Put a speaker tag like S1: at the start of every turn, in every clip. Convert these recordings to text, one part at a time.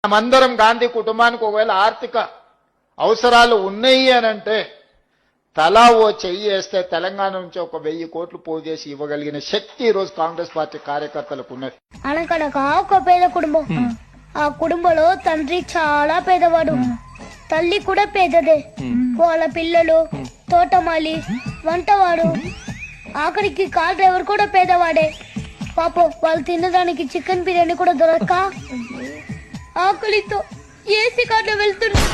S1: మనమందరం గాంధీ కుటుంబానికి ఒకవేళ ఆర్థిక అవసరాలు ఉన్నాయి అని అంటే తలా ఓ చెయ్యి వేస్తే తెలంగాణ నుంచి 1000 కోట్లు పోగు చేసి ఇవ్వగలిగిన శక్తి ఈ రోజు కాంగ్రెస్ పార్టీ కార్యకర్తలకు ఉన్నది.
S2: అనకనక ఒక పేద కుటుంబం. ఆ కుటుంబంలో తండ్రి చాలా పేదవాడు, తల్లి కూడా పేదదే. వాళ్ళ పిల్లలు తోటమాలి, వంటవాడు, ఆఖరికి కార్ డ్రైవర్ కూడా పేదవాడే. పాపం వాళ్ళు తినడానికి చికెన్ బిర్యానీ కూడా దొరక్క ఆకలితో ఏసీ కార్లో వెళ్తున్నారు.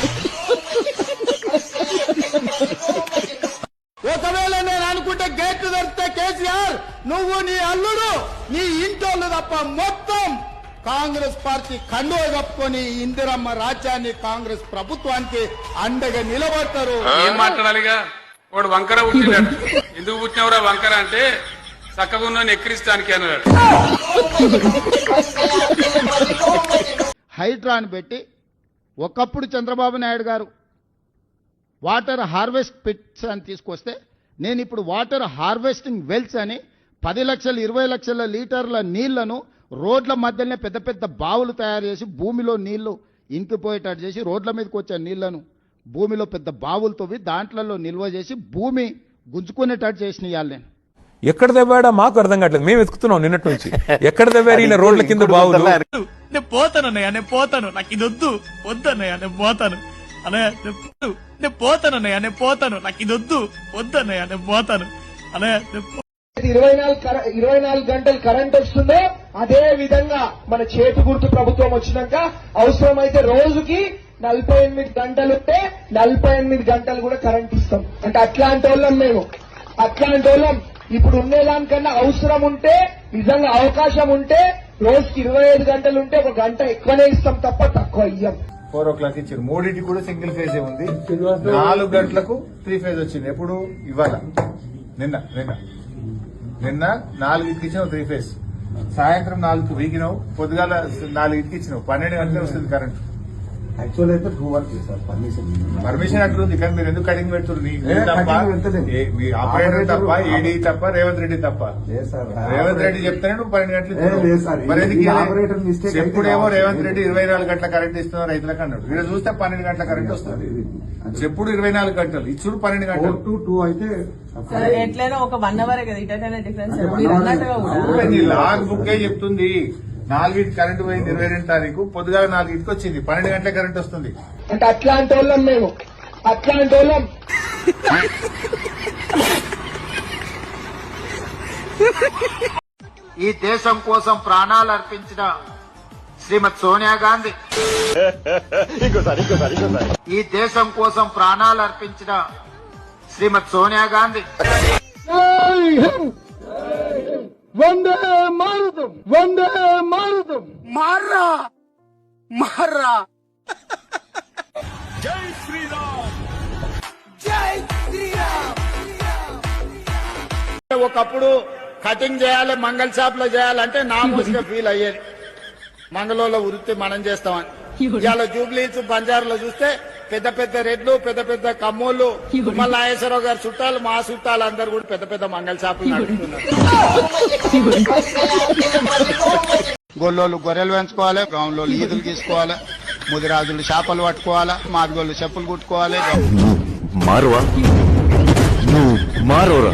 S1: ఒకవేళ నేను అనుకుంటే గేట్లు దొరికితే కేసీఆర్ నువ్వు నీ అల్లుడు నీ ఇంటోళ్ళు తప్ప మొత్తం కాంగ్రెస్ పార్టీ కండువ కప్పుకొని ఇందిరమ్మ రాజ్యాన్ని కాంగ్రెస్ ప్రభుత్వానికి అండగా నిలబడతారు.
S3: ఏం మాట్లాడాలిగా? వాడు వంకర పుట్టినాడు. ఎందుకు పుట్టినవరా వంకర అంటే చక్కగా ఉన్న ఎక్కిరిస్తానికి అన్నాడు.
S1: హైడ్రాన్ పెట్టి ఒకప్పుడు చంద్రబాబు నాయుడు గారు వాటర్ హార్వెస్ట్ పిట్స్ అని తీసుకొస్తే నేను ఇప్పుడు వాటర్ హార్వెస్టింగ్ వెల్స్ అని 10 లక్షలు 20 లక్షల లీటర్ల నీళ్లను రోడ్ల మధ్యలోనే పెద్ద పెద్ద బావులు తయారు చేసి భూమిలో నీళ్లు ఇంకిపోయేటట్టు చేసి రోడ్ల మీదకి వచ్చే నీళ్లను భూమిలో పెద్ద బావులు తవ్వి దాంట్లలో నిల్వ చేసి భూమి గుంజుకునేటట్టు చేసిన ఇవాళ నేను.
S4: ఎక్కడ దవ్వాడా మాకు అర్థం కావట్లేదు. మేము వెతుకుతున్నాం నిన్నటి నుంచి. ఎక్కడ దవ్వారు ఈయన రోడ్ల కింద బావులు?
S5: నేను పోతానన్నయ్య, నేను పోతాను, నాకు ఇది వద్దన్నయ్య, నేను పోతాను అన్నయ్య, నేను పోతానన్నయ్య, నేను పోతాను, నాకు ఇది వద్దన్నయ్య, నేను పోతాను అన్నయ్య.
S6: 24 గంటలు కరెంట్ వస్తుందో అదే విధంగా మన చేతి గుర్తు ప్రభుత్వం వచ్చినాక అవసరమైతే రోజుకి 48 గంటలుంటే 48 గంటలు కూడా కరెంట్ ఇస్తాం. అంటే అట్లాంటి వాళ్ళం మేము, అట్లాంటి వాళ్ళం. ఇప్పుడు ఉండేదానికన్నా అవసరం ఉంటే, నిజంగా అవకాశం ఉంటే రోజుకి 25 గంటలు ఉంటే 1 గంట ఎక్కువనే ఇస్తాం తప్ప తక్కువ ఇయ్యం.
S7: 4 o'clock ఇచ్చారు. 3 కూడా సింగిల్ ఫేజ్ ఉంది. 4 గంటలకు 3 ఫేజ్ వచ్చింది. ఎప్పుడు ఇవాళ నిన్న 4కి ఇచ్చిన 3 ఫేజ్. సాయంత్రం 4కి వీగినావు, పొద్దుగాల 4కి ఇచ్చినావు. 12 గంటలే వస్తుంది కరెంట్.
S8: యాక్చువల్ అయితే 2 వరకు సార్
S7: పర్మిషన్ అట్లుంది కానీ మీరు ఎందుకు కటింగ్ పెడుతున్నారు? మీ ఆపరేటర్ తప్ప, ఏడీ తప్ప, రేవంత్ రెడ్డి తప్ప. రేవంత్ రెడ్డి చెప్తానే నువ్వు 12 గంటలు. మరి ఎందుకు ఎప్పుడేమో రేవంత్ రెడ్డి 24 గంటల కరెంట్ ఇస్తున్నారు రైతులకు అన్నాడు. మీరు చూస్తే 12 గంటల కరెంట్ వస్తుంది. చెప్పుడు 24 గంటలు, ఇచ్చుడు 12 గంటలు.
S8: 2 అయితే
S9: ఎట్లయినా ఒక 1 అవర్ కదా, ఇటైనా డిఫరెన్స్.
S7: లాగ్ బుక్ చెప్తుంది 4కి కరెంట్ పోయింది 22 తారీఖు, పొద్దుగా 4కి వచ్చింది. 12 గంటల కరెంట్ వస్తుంది.
S6: అంటే అట్లాంటి వాళ్ళం మేము, అట్లాంటి వాళ్ళం.
S1: ఈ దేశం కోసం ప్రాణాలు అర్పించిన శ్రీమతి సోనియా గాంధీ, ఈ దేశం కోసం ప్రాణాలు అర్పించిన శ్రీమతి సోనియా గాంధీ.
S6: వందే మారుతం, వందే మారుతం, మార్రా మార్రా. జై శ్రీరామ్, జై శ్రీరామ్.
S1: ఒకప్పుడు కటింగ్ చేయాలి, మంగళ షాప్ లో చేయాలంటే నామోస్గా ఫీల్ అయ్యేది. మంగళూరులో వృత్తి మనం చేస్తామని. ఇవాళ జూబ్లీస్ బంజారులో చూస్తే పెద్ద పెద్ద రెడ్లు, పెద్ద పెద్ద కమ్మోళ్ళు, తుమ్మల నాగేశ్వరరావు గారి చుట్టాలు, మా చుట్టాలు అందరు కూడా పెద్ద పెద్ద మంగళ షాపులు నడుపుతున్నారు. గొల్లోళ్ళు గొర్రెలు పెంచుకోవాలి, గ్రౌండ్లో ఈదులు తీసుకోవాలి, ముదిరాజులు చేపలు పట్టుకోవాలి, మాదిగోళ్ళు చెప్పులు కుట్టుకోవాలి.
S4: మారువా మారోరా.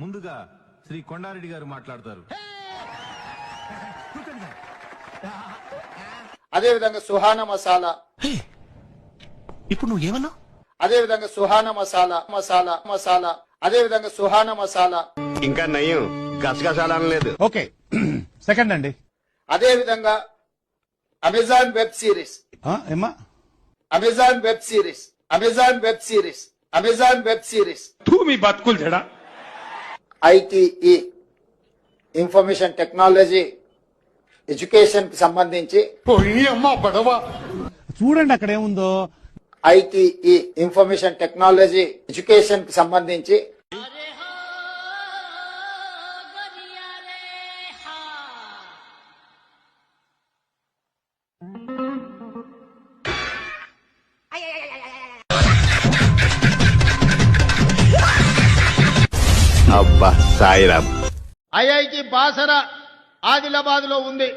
S4: ముందుగా శ్రీ కొండారెడ్డి గారు మాట్లాడతారు.
S1: అదేవిధంగా సుహానా మసాలా.
S5: ఇప్పుడు నువ్వు ఏమన్నా?
S1: అదేవిధంగా సుహానా మసాలా మసాలా మసాలా అదేవిధంగా సుహానా మసాలా.
S8: ఇంకా నయం గసగసాల లేదు.
S7: ఓకే సెకండ్ అండి.
S1: అదేవిధంగా Amazon web series, Amazon web series, Amazon web series, Amazon web series.
S3: మీ బతుకులు చెడా.
S1: ఐటీఈ ఇన్ఫర్మేషన్ టెక్నాలజీ ఎడ్యుకేషన్ కి సంబంధించి
S8: చూడండి అక్కడ ఏముందో.
S1: ఐటీఈ ఇన్ఫర్మేషన్ టెక్నాలజీ ఎడ్యుకేషన్ కి సంబంధించి
S8: అబ్బా సాయిరామ్.
S1: ఐఐటి బాసర ఆదిలాబాద్ లో ఉంది.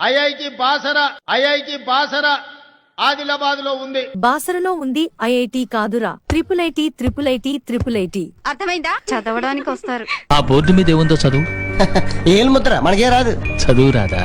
S1: ఐఐటి బాసరా ఆదిలాబాద్ లో ఉంది.
S10: బాసరలో ఉంది. ఐఐటి కాదురా, ట్రిపుల్ ఐటీ.
S2: అర్థమైందా? చదవడానికి వస్తారు.
S5: ఆ బోర్డు మీద ఏముందో చదువు.
S6: ఏం ముద్ర మనకే రాదు.
S5: చదువు రాదా?